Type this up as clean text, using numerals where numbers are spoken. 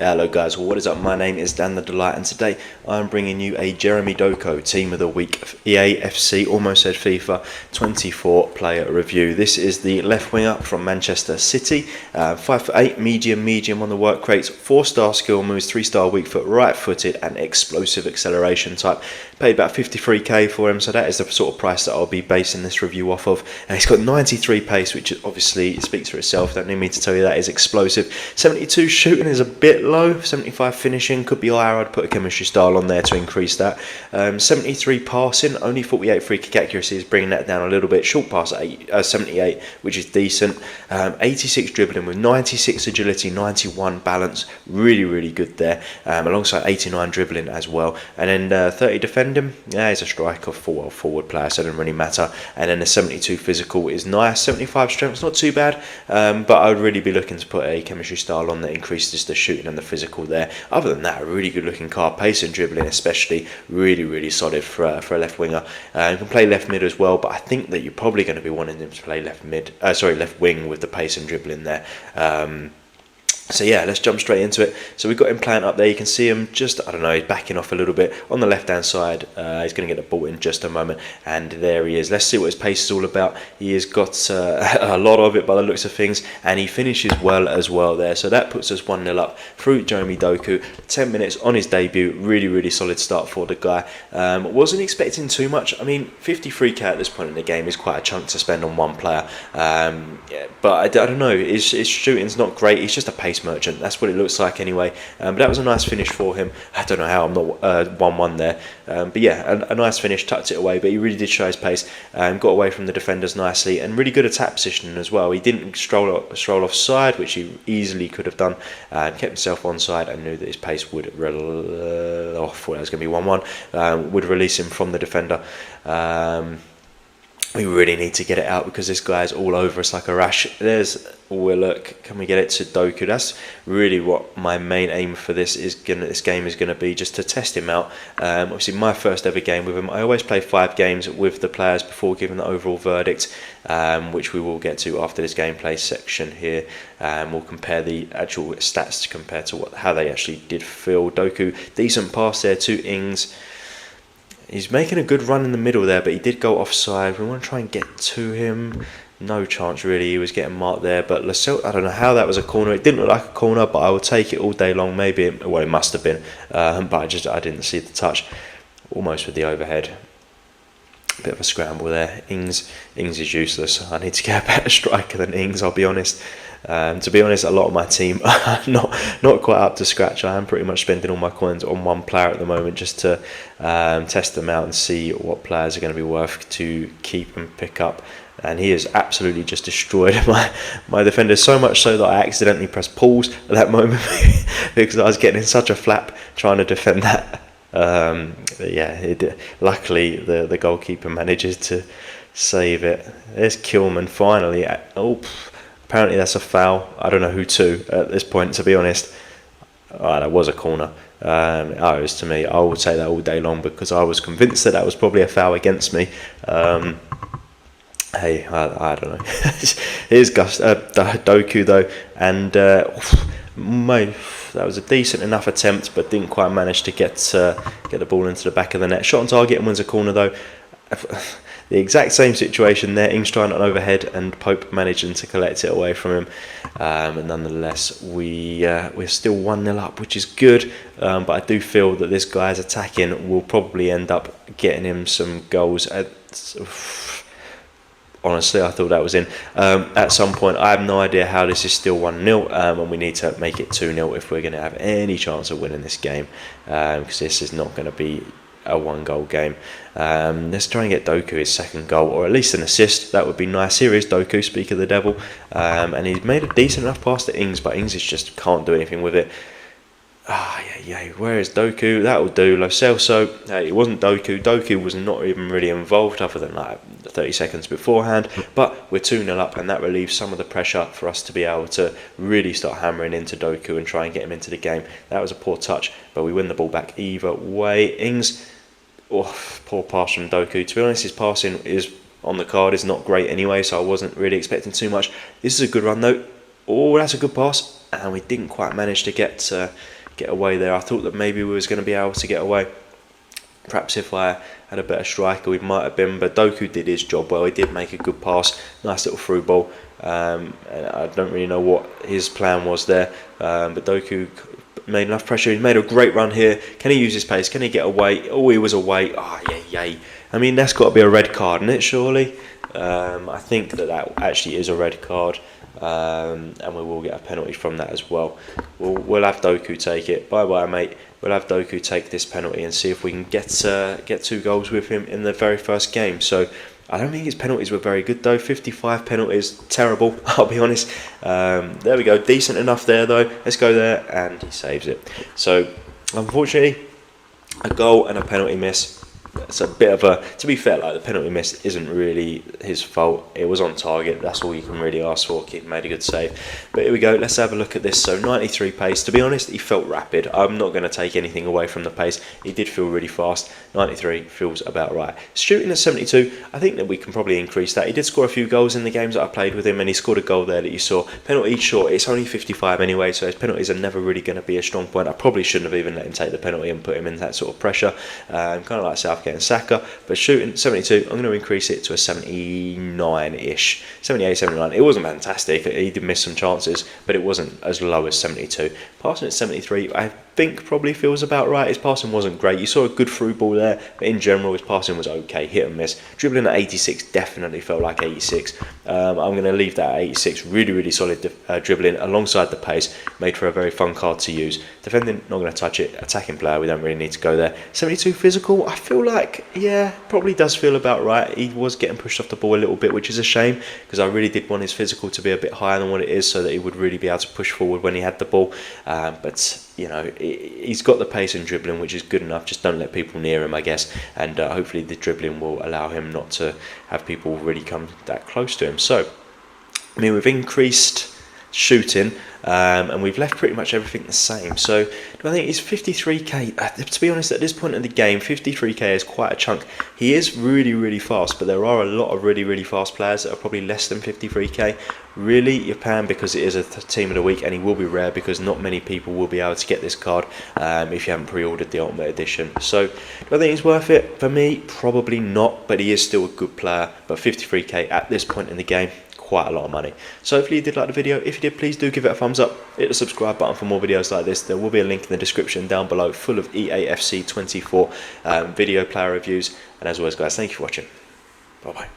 Hello guys, well, what is up? My name is Dan the Delight, and today I'm bringing you a Jeremy Doku Team of the Week Eafc, almost said FIFA 24 player review. This is the left winger from Manchester City, 5'8", medium on the work rates, 4-star skill moves, 3-star weak foot, right footed and explosive acceleration type. Paid about 53k for him, so that is the sort of price that I'll be basing this review off of. He's got 93 pace, which obviously speaks for itself, don't need me to tell you that is explosive. 72 shooting is a bit low, 75 finishing, could be higher. I'd put a chemistry style on there to increase that. 73 passing, only 48 free kick accuracy is bringing that down a little bit. Short pass at 78, which is decent. 86 dribbling with 96 agility, 91 balance, really good there. Alongside 89 dribbling as well. And then 30 defending, yeah, he's a striker, forward player, so it doesn't really matter. And then the 72 physical is nice. 75 strength, not too bad, but I would really be looking to put a chemistry style on that increases the shooting and the physical there. Other than that, a really good looking car, pace and dribbling especially, really solid for a left winger. You can play left mid as well, but I think that you're probably going to be wanting him to play left wing with the pace and dribbling there. So yeah, let's jump straight into it. So we've got him playing up there. You can see him just, I don't know, he's backing off a little bit on the left-hand side. He's going to get the ball in just a moment. And there he is. Let's see what his pace is all about. He has got a lot of it by the looks of things. And he finishes well as well there. So that puts us 1-0 up through Jeremy Doku. 10 minutes on his debut. Really solid start for the guy. Wasn't expecting too much. I mean, 53k at this point in the game is quite a chunk to spend on one player. Yeah, but I don't know. His shooting's not great. He's just a pace merchant, that's what it looks like anyway. But that was a nice finish for him. I don't know how I'm not 1-1 there, but yeah, a nice finish, tucked it away, but he really did show his pace, got away from the defenders nicely, and really good attack positioning as well. He didn't stroll off side, which he easily could have done, kept himself on side and knew that his pace would that was going to be 1-1, would release him from the defender. We really need to get it out because this guy is all over us like a rash. There's Willock. Can we get it to Doku? That's really what my main aim for this game is going to be, just to test him out. Obviously, my first ever game with him. I always play 5 games with the players before giving the overall verdict, which we will get to after this gameplay section here. We'll compare the actual stats compared to how they actually did feel. Doku, decent pass there to Ings. He's making a good run in the middle there, but he did go offside. We want to try and get to him. No chance really. He was getting marked there, but Lascelles, I don't know how that was a corner. It didn't look like a corner, but I will take it all day long. Maybe, it must have been, but I didn't see the touch. Almost with the overhead. Bit of a scramble there. Ings is useless. I need to get a better striker than Ings, I'll be honest. To be honest, a lot of my team are not quite up to scratch. I am pretty much spending all my coins on one player at the moment, just to test them out and see what players are going to be worth to keep and pick up. And he has absolutely just destroyed my defenders, so much so that I accidentally pressed pause at that moment because I was getting in such a flap trying to defend that. Yeah, luckily the goalkeeper manages to save it. There's Kilman finally. Apparently that's a foul. I don't know who to at this point, to be honest. That was a corner. It was to me. I would say that all day long because I was convinced that was probably a foul against me. Hey, I don't know. Here's Doku though, and that was a decent enough attempt, but didn't quite manage to get the ball into the back of the net. Shot on target and wins a corner though. The exact same situation there. Ings trying an overhead and Pope managing to collect it away from him. And nonetheless, we're still 1-0 up, which is good. But I do feel that this guy's attacking will probably end up getting him some goals. Honestly, I thought that was in at some point. I have no idea how this is still 1-0, and we need to make it 2-0 if we're going to have any chance of winning this game, because this is not going to be a 1-goal game. Let's try and get Doku his second goal, or at least an assist. That would be nice. Here is Doku, speak of the devil, and he's made a decent enough pass to Ings, but Ings just can't do anything with it. Where is Doku? That will do. Lo Celso, it wasn't Doku. Doku was not even really involved other than like 30 seconds beforehand, but we're 2-0 up, and that relieves some of the pressure for us to be able to really start hammering into Doku and try and get him into the game. That was a poor touch, but we win the ball back either way. Ings, poor pass from Doku. To be honest, his passing is on the card is not great anyway, so I wasn't really expecting too much. This is a good run though. Oh, that's a good pass, and we didn't quite manage to get away there. I thought that maybe we was going to be able to get away. Perhaps if I had a better striker, we might have been. But Doku did his job well. He did make a good pass, nice little through ball. And I don't really know what his plan was there, but Doku made enough pressure. He made a great run here. Can he use his pace? Can he get away? Oh, he was away. Oh, yay. I mean, that's got to be a red card, isn't it, surely? I think that actually is a red card. And we will get a penalty from that as well. We'll have Doku take it. Bye, mate. We'll have Doku take this penalty and see if we can get 2 goals with him in the very first game. So I don't think his penalties were very good though. 55 penalties, terrible, I'll be honest. There we go, decent enough there though. Let's go there, and he saves it. So unfortunately, a goal and a penalty miss. It's a bit of a, to be fair, like the penalty miss isn't really his fault. It was on target. That's all you can really ask for. Keeper made a good save. But here we go. Let's have a look at this. So 93 pace. To be honest, he felt rapid. I'm not going to take anything away from the pace. He did feel really fast. 93 feels about right. Shooting at 72, I think that we can probably increase that. He did score a few goals in the games that I played with him, and he scored a goal there that you saw. Penalty short. It's only 55 anyway, so his penalties are never really going to be a strong point. I probably shouldn't have even let him take the penalty and put him in that sort of pressure. Kind of like Southgate and Saka. But shooting 72, I'm going to increase it to a 79-ish. 78, 79. It wasn't fantastic. He did miss some chances, but it wasn't as low as 72. Passing at 73, I think probably feels about right. His passing wasn't great. You saw a good through ball there, but in general his passing was okay, hit and miss. Dribbling at 86 definitely felt like 86. I'm going to leave that at 86. Really solid dribbling alongside the pace. Made for a very fun card to use. Defending, not going to touch it. Attacking player, we don't really need to go there. 72 physical, I feel like, yeah, probably does feel about right. He was getting pushed off the ball a little bit, which is a shame, because I really did want his physical to be a bit higher than what it is, so that he would really be able to push forward when he had the ball. But you know, he's got the pace and dribbling, which is good enough. Just don't let people near him, I guess, and hopefully the dribbling will allow him not to have people really come that close to him. So, I mean, we've increased shooting, and we've left pretty much everything the same. So I think it's 53k. To be honest, at this point in the game, 53k is quite a chunk. He is really fast, but there are a lot of really fast players that are probably less than 53k. Really, you're paying because it is a team of the week, and he will be rare because not many people will be able to get this card if you haven't pre-ordered the Ultimate Edition. So do I think it's worth it? For me, probably not, but he is still a good player. But 53k at this point in the game, quite a lot of money. So hopefully you did like the video. If you did, please do give it a thumbs up. Hit the subscribe button for more videos like this. There will be a link in the description down below full of Eafc 24 video player reviews. And as always, guys, thank you for watching. Bye bye.